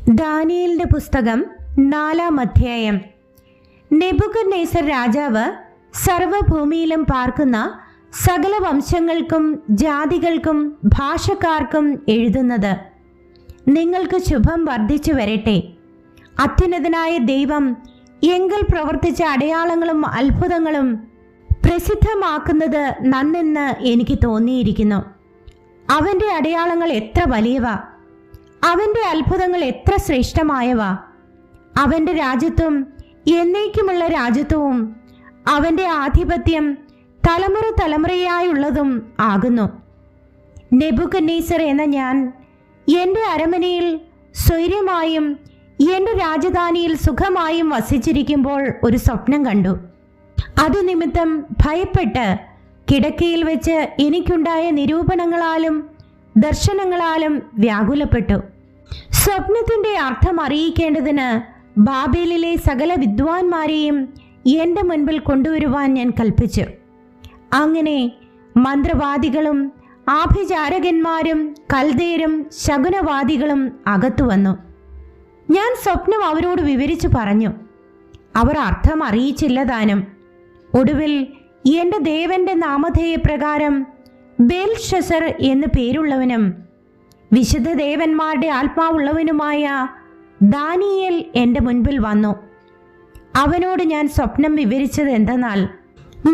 ദാനിയേലിന്റെ പുസ്തകം 4-ാം അധ്യായം. നെബൂഖദ്നേസർ രാജാവ് സർവ്വഭൂമിയിലും പാർക്കുന്ന സകല വംശങ്ങൾക്കും ജാതികൾക്കും ഭാഷക്കാർക്കും എഴുതുന്നത്: നിങ്ങൾക്ക് ശുഭം വർദ്ധിച്ചു വരട്ടെ. അത്യുന്നതനായ ദൈവം എങ്കിൽ പ്രവർത്തിച്ച അടയാളങ്ങളും അത്ഭുതങ്ങളും പ്രസിദ്ധമാക്കുന്നത് നന്നെന്ന് എനിക്ക് തോന്നിയിരിക്കുന്നു. അവൻ്റെ അടയാളങ്ങൾ എത്ര വലിയവ, അവൻ്റെ അത്ഭുതങ്ങൾ എത്ര ശ്രേഷ്ഠമായവ. അവൻ്റെ രാജ്യത്വം എന്നേക്കുമുള്ള രാജ്യത്വവും അവൻ്റെ ആധിപത്യം തലമുറ തലമുറയായുള്ളതും ആകുന്നു. നെബൂഖദ്നേസർ എന്ന ഞാൻ എൻ്റെ അരമനയിൽ സ്വൈര്യമായും എൻ്റെ രാജധാനിയിൽ സുഖമായും വസിച്ചിരിക്കുമ്പോൾ ഒരു സ്വപ്നം കണ്ടു. അതു നിമിത്തം ഭയപ്പെട്ട് കിടക്കയിൽ വെച്ച് എനിക്കുണ്ടായ നിരൂപണങ്ങളാലും ദർശനങ്ങളാലും വ്യാകുലപ്പെട്ടു. സ്വപ്നത്തിൻ്റെ അർത്ഥം അറിയിക്കേണ്ടതിന് ബാബേലിലെ സകല വിദ്വാൻമാരെയും എൻ്റെ മുൻപിൽ കൊണ്ടുവരുവാൻ ഞാൻ കൽപ്പിച്ചു. അങ്ങനെ മന്ത്രവാദികളും ആഭിചാരകന്മാരും കൽദേരും ശകുനവാദികളും അകത്തു വന്നു. ഞാൻ സ്വപ്നം അവരോട് വിവരിച്ചു പറഞ്ഞു. അവർ അർത്ഥം അറിയിച്ചില്ല താനും. ഒടുവിൽ എൻ്റെ ദേവന്റെ നാമധേയപ്രകാരം ബേൽഷസർ എന്ന് പേരുള്ളവനും വിശുദ്ധ ദേവന്മാരുടെ ആത്മാവുള്ളവനുമായ ദാനിയേൽ എൻ്റെ മുൻപിൽ വന്നു. അവനോട് ഞാൻ സ്വപ്നം വിവരിച്ചത് എന്തെന്നാൽ: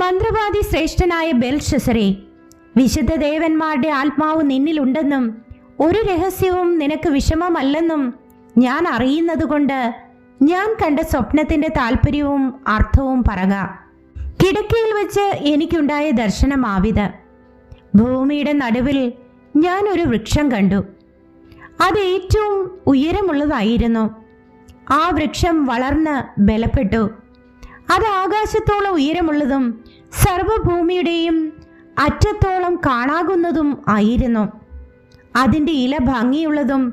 മന്ത്രവാദി ശ്രേഷ്ഠനായ ബേൽഷസറേ, വിശുദ്ധ ദേവന്മാരുടെ ആത്മാവ് നിന്നിലുണ്ടെന്നും ഒരു രഹസ്യവും നിനക്ക് വിഷമമല്ലെന്നും ഞാൻ അറിയുന്നതുകൊണ്ട് ഞാൻ കണ്ട സ്വപ്നത്തിൻ്റെ താല്പര്യവും അർത്ഥവും പറക. കിടക്കയിൽ വെച്ച് എനിക്കുണ്ടായ ദർശനമാവിത്: ഭൂമിയുടെ നടുവിൽ ഞാൻ ഒരു വൃക്ഷം കണ്ടു. അത് ഏറ്റവും ഉയരമുള്ളതായിരുന്നു. ആ വൃക്ഷം വളർന്ന് ബലപ്പെട്ടു. അത് ആകാശത്തോളം ഉയരമുള്ളതും സർവ്വഭൂമിയുടെയും അറ്റത്തോളം കാണാകുന്നതും ആയിരുന്നു. അതിൻ്റെ ഇല ഭംഗിയുള്ളതും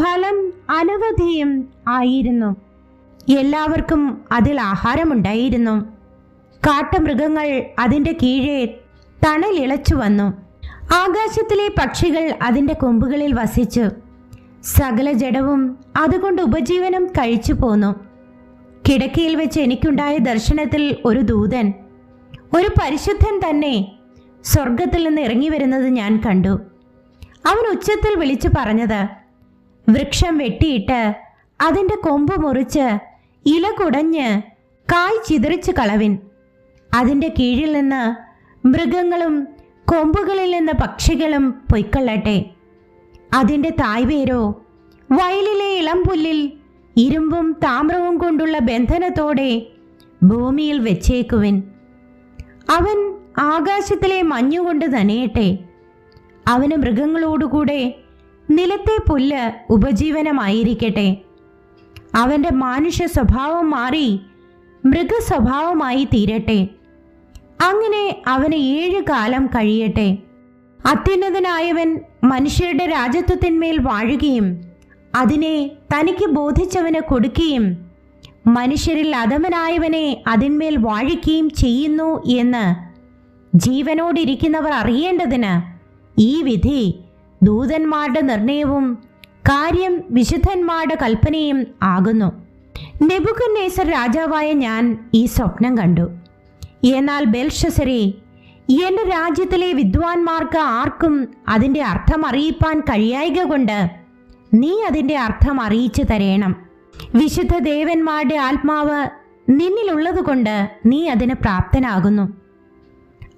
ഫലം അനവധിയും ആയിരുന്നു. എല്ലാവർക്കും അതിൽ ആഹാരമുണ്ടായിരുന്നു. കാട്ടുമൃഗങ്ങൾ അതിൻ്റെ കീഴെ തണലിളച്ചു വന്നു. ആകാശത്തിലെ പക്ഷികൾ അതിൻ്റെ കൊമ്പുകളിൽ വസിച്ചു. സകല ജഡവും അതുകൊണ്ട് ഉപജീവനം കഴിച്ചു പോന്നു. കിടക്കയിൽ വെച്ച് എനിക്കുണ്ടായ ദർശനത്തിൽ ഒരു ദൂതൻ, ഒരു പരിശുദ്ധൻ തന്നെ, സ്വർഗത്തിൽ നിന്ന് ഇറങ്ങി വരുന്നത് ഞാൻ കണ്ടു. അവൻ ഉച്ചത്തിൽ വിളിച്ചു പറഞ്ഞത്: വൃക്ഷം വെട്ടിയിട്ട് അതിൻ്റെ കൊമ്പ് മുറിച്ച് ഇല കുടഞ്ഞ് കായ് ചിതറിച്ച് കളവിൻ. അതിൻ്റെ കീഴിൽ നിന്ന് മൃഗങ്ങളും കൊമ്പുകളിൽ നിന്ന് പക്ഷികളും പൊയ്ക്കൊള്ളട്ടെ. അതിൻ്റെ തായ്വേരോ വയലിലെ ഇളംപുല്ലിൽ ഇരുമ്പും താമ്രവും കൊണ്ടുള്ള ബന്ധനത്തോടെ ഭൂമിയിൽ വെച്ചേക്കുവിൻ. അവൻ ആകാശത്തിലെ മഞ്ഞുകൊണ്ട് നനയട്ടെ. അവന് മൃഗങ്ങളോടുകൂടെ നിലത്തെ പുല്ല് ഉപജീവനമായിരിക്കട്ടെ. അവൻ്റെ മാനുഷ്യ സ്വഭാവം മാറി മൃഗസ്വഭാവമായി തീരട്ടെ. അങ്ങനെ അവന് 7 കാലം കഴിയട്ടെ. അത്യുന്നതനായവൻ മനുഷ്യരുടെ രാജത്വത്തിന്മേൽ വാഴുകയും അതിനെ തനിക്ക് ബോധിച്ചവന് കൊടുക്കുകയും മനുഷ്യരിൽ അധമനായവനെ അതിന്മേൽ വാഴിക്കുകയും ചെയ്യുന്നു എന്ന് ജീവനോടിരിക്കുന്നവർ അറിയേണ്ടതിന് ഈ വിധി ദൂതന്മാരുടെ നിർണയവും കാര്യം വിശുദ്ധന്മാരുടെ കൽപ്പനയും ആകുന്നു. നെബൂഖദ്നേസർ രാജാവായ ഞാൻ ഈ സ്വപ്നം കണ്ടു. എന്നാൽ ബേൽഷസരേ, എൻ്റെ രാജ്യത്തിലെ വിദ്വാൻമാർക്ക് ആർക്കും അതിൻ്റെ അർത്ഥം അറിയിപ്പാൻ കഴിയായ്ക കൊണ്ട് നീ അതിൻ്റെ അർത്ഥം അറിയിച്ചു തരേണം. വിശുദ്ധ ദേവന്മാരുടെ ആത്മാവ് നിന്നിലുള്ളതുകൊണ്ട് നീ അതിന് പ്രാപ്തനാകുന്നു.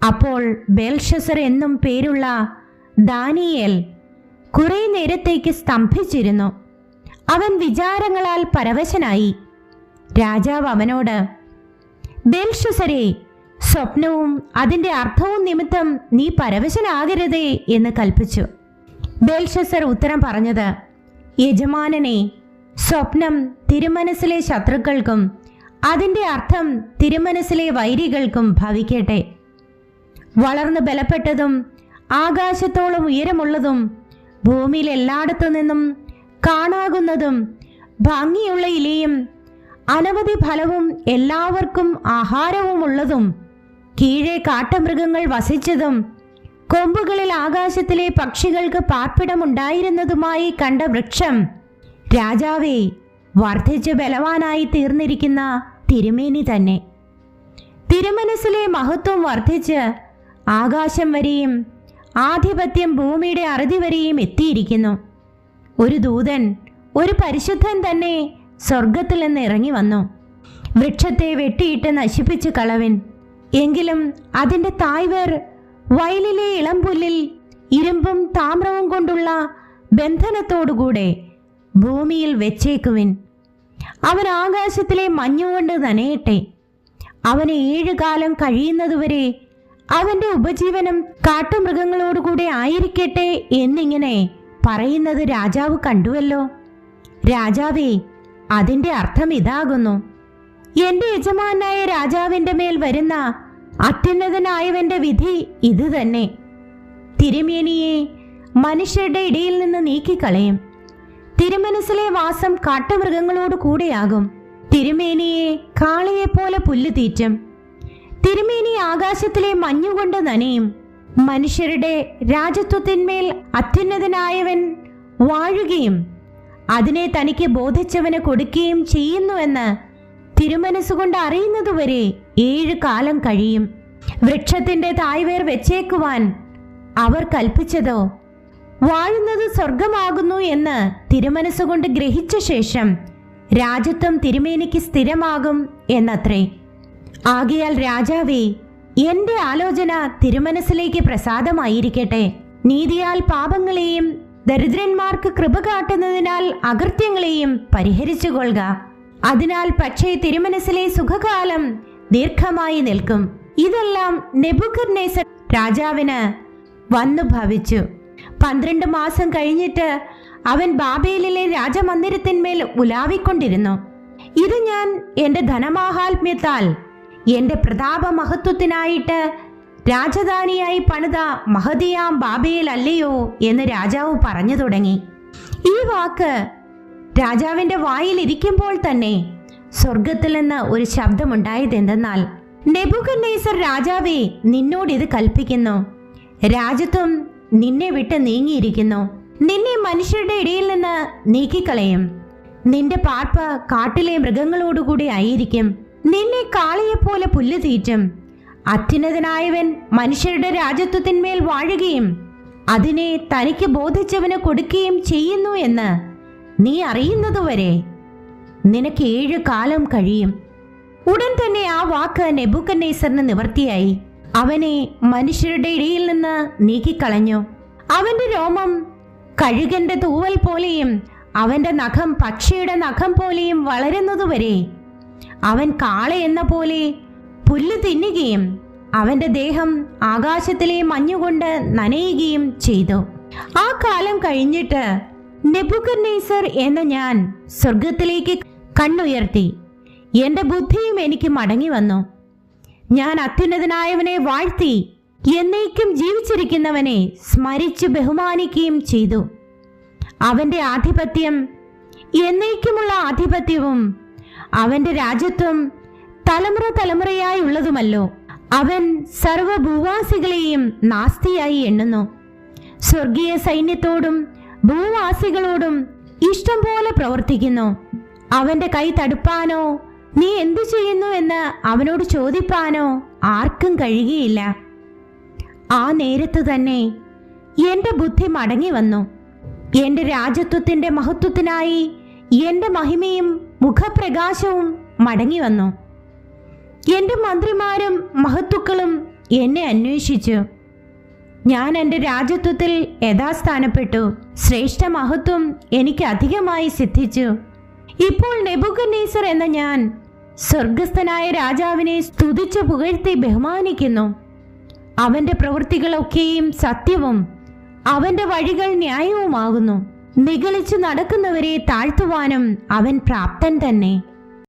അപ്പോൾ ബേൽഷസർ എന്നും പേരുള്ള ദാനിയേൽ കുറെ നേരത്തേക്ക് സ്തംഭിച്ചിരുന്നു. അവൻ വിചാരങ്ങളാൽ പരവശനായി. രാജാവ് അവനോട്: ബേൽഷസരേ, സ്വപ്നവും അതിൻ്റെ അർത്ഥവും നിമിത്തം നീ പരവശനാകരുതേ എന്ന് കൽപ്പിച്ചു. ബേൽഷസർ ഉത്തരം പറഞ്ഞത്: യജമാനനെ, സ്വപ്നം തിരുമനസ്സിലെ ശത്രുക്കൾക്കും അതിൻ്റെ അർത്ഥം തിരുമനസ്സിലെ വൈരികൾക്കും ഭവിക്കട്ടെ. വളർന്നു ബലപ്പെട്ടതും ആകാശത്തോളം ഉയരമുള്ളതും ഭൂമിയിൽ എല്ലായിടത്തു നിന്നും കാണാകുന്നതും ഭംഗിയുള്ള ഇലയും അനവധി ഫലവും എല്ലാവർക്കും ആഹാരവുമുള്ളതും കീഴെ കാട്ടുമൃഗങ്ങൾ വസിച്ചതും കൊമ്പുകളിൽ ആകാശത്തിലെ പക്ഷികൾക്ക് പാർപ്പിടമുണ്ടായിരുന്നതുമായി കണ്ട വൃക്ഷം രാജാവേ, വർദ്ധിച്ച് ബലവാനായി തീർന്നിരിക്കുന്ന തിരുമേനി തന്നെ. തിരുമനസ്സിലെ മഹത്വം വർദ്ധിച്ച് ആകാശം വരെയും ആധിപത്യം ഭൂമിയുടെ അറുതി വരെയും എത്തിയിരിക്കുന്നു. ഒരു ദൂതൻ, ഒരു പരിശുദ്ധൻ തന്നെ സ്വർഗത്തിൽ നിന്ന് ഇറങ്ങി വന്നു. വൃക്ഷത്തെ വെട്ടിയിട്ട് നശിപ്പിച്ചു കളവിൻ, എങ്കിലും അതിൻ്റെ തായ്വേർ വയലിലെ ഇളംപുല്ലിൽ ഇരുമ്പും താമ്രവും കൊണ്ടുള്ള ബന്ധനത്തോടുകൂടെ ഭൂമിയിൽ വെച്ചേക്കുവിൻ. അവൻ ആകാശത്തിലെ മഞ്ഞുകൊണ്ട് നനയട്ടെ. അവന് 7 കാലം കഴിയുന്നതുവരെ അവൻ്റെ ഉപജീവനം കാട്ടുമൃഗങ്ങളോടുകൂടെ ആയിരിക്കട്ടെ എന്നിങ്ങനെ പറയുന്നത് രാജാവ് കണ്ടുവല്ലോ. രാജാവേ, അതിൻ്റെ അർത്ഥം ഇതാകുന്നു: എൻ്റെ യജമാനായ രാജാവിൻ്റെ മേൽ വരുന്ന അത്യുന്നതനായവൻ്റെ വിധി ഇത് തന്നെ. തിരുമേനിയെ മനുഷ്യരുടെ ഇടയിൽ നിന്ന് നീക്കിക്കളയും. തിരുമനസ്സിലെ വാസം കാട്ടുമൃഗങ്ങളോട് കൂടെയാകും. തിരുമേനിയെ കാളയെപ്പോലെ പുല്ല് തീറ്റും. തിരുമേനി ആകാശത്തിലെ മഞ്ഞുകൊണ്ട് നനയും. മനുഷ്യരുടെ രാജത്വത്തിന്മേൽ അത്യുന്നതനായവൻ വാഴുകയും അതിനെ തനിക്ക് ബോധിച്ചവന് കൊടുക്കുകയും ചെയ്യുന്നുവെന്ന് തിരുമനസ്സുകൊണ്ട് അറിയുന്നതുവരെ 7 കാലം കഴിയും. വൃക്ഷത്തിന്റെ തായ്വേർ വെച്ചേക്കുവാൻ അവർ കൽപ്പിച്ചതോ വാഴുന്നത് സ്വർഗമാകുന്നു എന്ന് തിരുമനസ്സുകൊണ്ട് ഗ്രഹിച്ച ശേഷം രാജത്വം തിരുമേനിക്ക് സ്ഥിരമാകും എന്നത്രേ. ആകയാൽ രാജാവേ, എന്റെ ആലോചന തിരുമനസ്സിലേക്ക് പ്രസാദമായിരിക്കട്ടെ. നീതിയാൽ പാപങ്ങളെയും ദരിദ്രന്മാർക്ക് കൃപ കാട്ടുന്നതിനാൽ അകൃത്യങ്ങളെയും പരിഹരിച്ചു കൊള്ളുക. അതിനാൽ പക്ഷേ തിരുമനസ്സിലെ സുഖകാലം ദീർഘമായി നിൽക്കും. ഇതെല്ലാം നെബൂഖദ്നേസർ രാജാവിന് വന്നു ഭവിച്ചു. 12 മാസം കഴിഞ്ഞിട്ട് അവൻ ബാബേലിലെ രാജമന്ദിരത്തിന്മേൽ ഉലാവിക്കൊണ്ടിരുന്നു. ഇത് ഞാൻ എൻ്റെ ധനമാഹാത്മ്യത്താൽ എൻ്റെ പ്രതാപ മഹത്വത്തിനായിട്ട് രാജധാനിയായി പണിത മഹതിയാം ബാബേൽ അല്ലയോ എന്ന് രാജാവ് പറഞ്ഞു തുടങ്ങി. ഈ വാക്ക് രാജാവിൻ്റെ വായിൽ ഇരിക്കുമ്പോൾ തന്നെ സ്വർഗത്തിൽ നിന്ന് ഒരു ശബ്ദമുണ്ടായതെന്തെന്നാൽ, നെബൂഖദ്നേസർ രാജാവേ, നിന്നോടിത് കൽപ്പിക്കുന്നു. രാജത്വം നിന്നെ വിട്ട് നീങ്ങിയിരിക്കുന്നു. നിന്നെ മനുഷ്യരുടെ ഇടയിൽ നിന്ന് നീക്കിക്കളയും. നിന്റെ പാർപ്പ് കാട്ടിലെ മൃഗങ്ങളോടുകൂടി ആയിരിക്കും. നിന്നെ കാളയെപ്പോലെ പുല്ല് തീറ്റും. അത്യുന്നതനായവൻ മനുഷ്യരുടെ രാജത്വത്തിന്മേൽ വാഴുകയും അതിനെ തനിക്ക് ബോധിച്ചവന് കൊടുക്കുകയും ചെയ്യുന്നു എന്ന് നീ അറിയുന്നതുവരെ നിനക്ക് 7 കാലം കഴിയും. ഉടൻ തന്നെ ആ വാക്ക് നെബൂഖദ്നേസറിന് നിവൃത്തിയായി. അവനെ മനുഷ്യരുടെ ഇടയിൽ നിന്ന് നീക്കിക്കളഞ്ഞു. അവന്റെ രോമം കഴുകന്റെ തൂവൽ പോലെയും അവന്റെ നഖം പക്ഷിയുടെ നഖം പോലെയും വളരുന്നതുവരെ അവൻ കാള എന്ന പോലെ പുല്ല് തിന്നുകയും അവന്റെ ദേഹം ആകാശത്തിലെ മഞ്ഞുകൊണ്ട് നനയുകയും ചെയ്തു. ആ കാലം കഴിഞ്ഞിട്ട് നെബൂഖദ്നേസർ എന്ന ഞാൻ സ്വർഗത്തിലേക്ക് കണ്ണുയർത്തി. എൻ്റെ ബുദ്ധിയും എനിക്ക് മടങ്ങി വന്നു. ഞാൻ അത്യുന്നതനായവനെ വാഴ്ത്തി എന്നേക്കും ജീവിച്ചിരിക്കുന്നവനെ സ്മരിച്ചു ബഹുമാനിക്കുകയും ചെയ്തു. അവന്റെ ആധിപത്യം എന്നേക്കുമുള്ള ആധിപത്യവും അവന്റെ രാജത്വം തലമുറ തലമുറയായുള്ളതുമല്ലോ. അവൻ സർവഭൂവാസികളെയും നാസ്തിയായി എണ്ണുന്നു. സ്വർഗീയ സൈന്യത്തോടും ഭൂവാസികളോടും ഇഷ്ടം പോലെ പ്രവർത്തിക്കുന്നു. അവന്റെ കൈ തടുപ്പാനോ നീ എന്തു ചെയ്യുന്നു എന്ന് അവനോട് ചോദിപ്പാനോ ആർക്കും കഴിയുകയില്ല. ആ നേരത്ത് തന്നെ എൻ്റെ ബുദ്ധി മടങ്ങി വന്നു. എൻ്റെ രാജത്വത്തിൻ്റെ മഹത്വത്തിനായി എൻ്റെ മഹിമയും മുഖപ്രകാശവും മടങ്ങി വന്നു. എൻ്റെ മന്ത്രിമാരും മഹത്തുക്കളും എന്നെ അന്വേഷിച്ചു. ഞാൻ എൻ്റെ രാജത്വത്തിൽ യഥാസ്ഥാനപ്പെട്ടു. ശ്രേഷ്ഠ മഹത്വം എനിക്ക് അധികമായി സിദ്ധിച്ചു. ഇപ്പോൾ നെബൂഖദ്നേസർ എന്ന ഞാൻ സ്വർഗസ്ഥനായ രാജാവിനെ സ്തുതിച്ചു പുകഴ്ത്തി ബഹുമാനിക്കുന്നു. അവന്റെ പ്രവൃത്തികളൊക്കെയും സത്യവും അവന്റെ വഴികൾ ന്യായവുമാകുന്നു. നിഗളിച്ചു നടക്കുന്നവരെ താഴ്ത്തുവാനും അവൻ പ്രാപ്തൻ തന്നെ.